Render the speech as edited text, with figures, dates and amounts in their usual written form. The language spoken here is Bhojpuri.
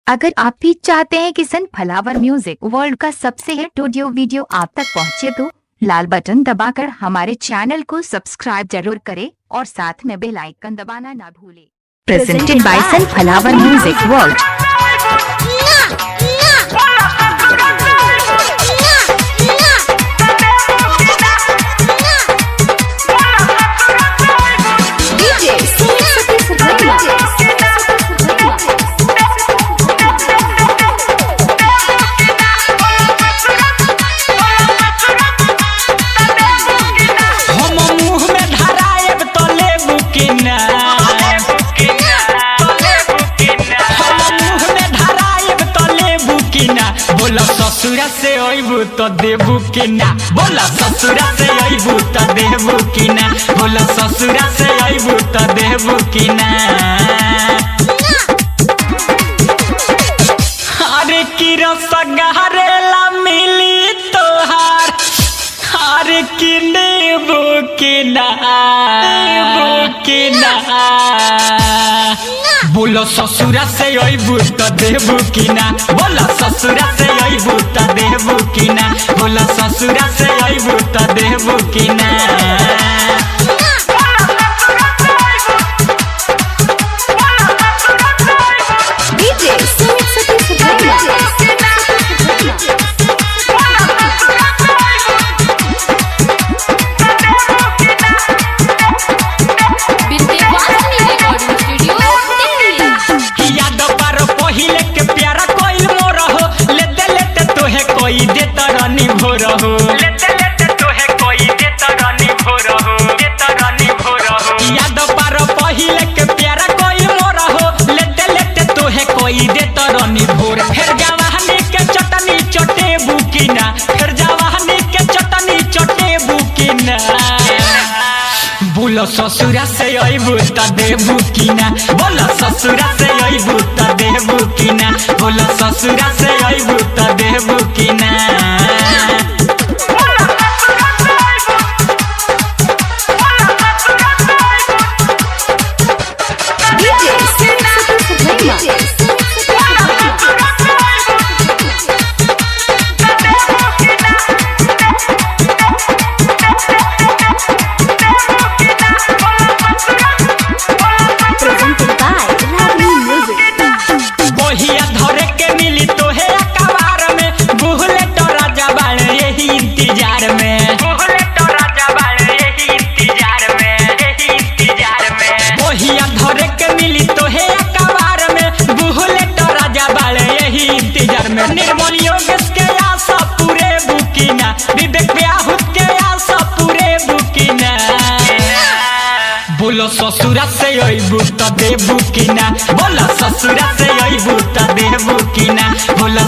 अगर आप भी चाहते हैं कि सनफ्लावर म्यूजिक वर्ल्ड का सबसे हिट ऑडियो वीडियो आप तक पहुंचे तो लाल बटन दबाकर हमारे चैनल को सब्सक्राइब जरूर करें और साथ में बेल आइकन दबाना ना भूलें। Presented by Sunflower Music World. बोला ससुरा से अइबू तो देबू कि ना, बोला ससुरा से अइबू तो देबू कि ना, बोला ससुरा से अइबू तो देबू कि ना। अरे की रसगहरेला मिली तोहार, अरे की देबू कि ना, देबू कि ना। बोला ससुरा से अइबू तो देबू कि ना, बोला ससुरा से अइबू तो देबू कि ना, बोला ससुरा से अइबू तो देबू कि ना। कोई देता रानी भोर हो, लेते लेते तोहे कोई देता रानी भोर हो, देता रानी भोर हो। याद पारो पहिले के प्यारा कोई मोर हो, लेते लेते तोहे कोई देता रानी भोर। फिर जवानी के चटनी चटे बुकिना, फिर जवानी के चटनी चटे बुकिना। बोला ससुरा से अइबू तो देबू कि ना, बोला ससुरा से अइबू तो देबू कि ना, बोला ससुरा से अइबू तो देबू कि ना। निर्मल योगेश के आशा पूरे बुकिना, विवेक व्याहुत के आशा पूरे बुकिना। बोलो ससुरा से अइबू तो देबू कि ना, बोला ससुरा से अइबू तो देबू कि ना, बोला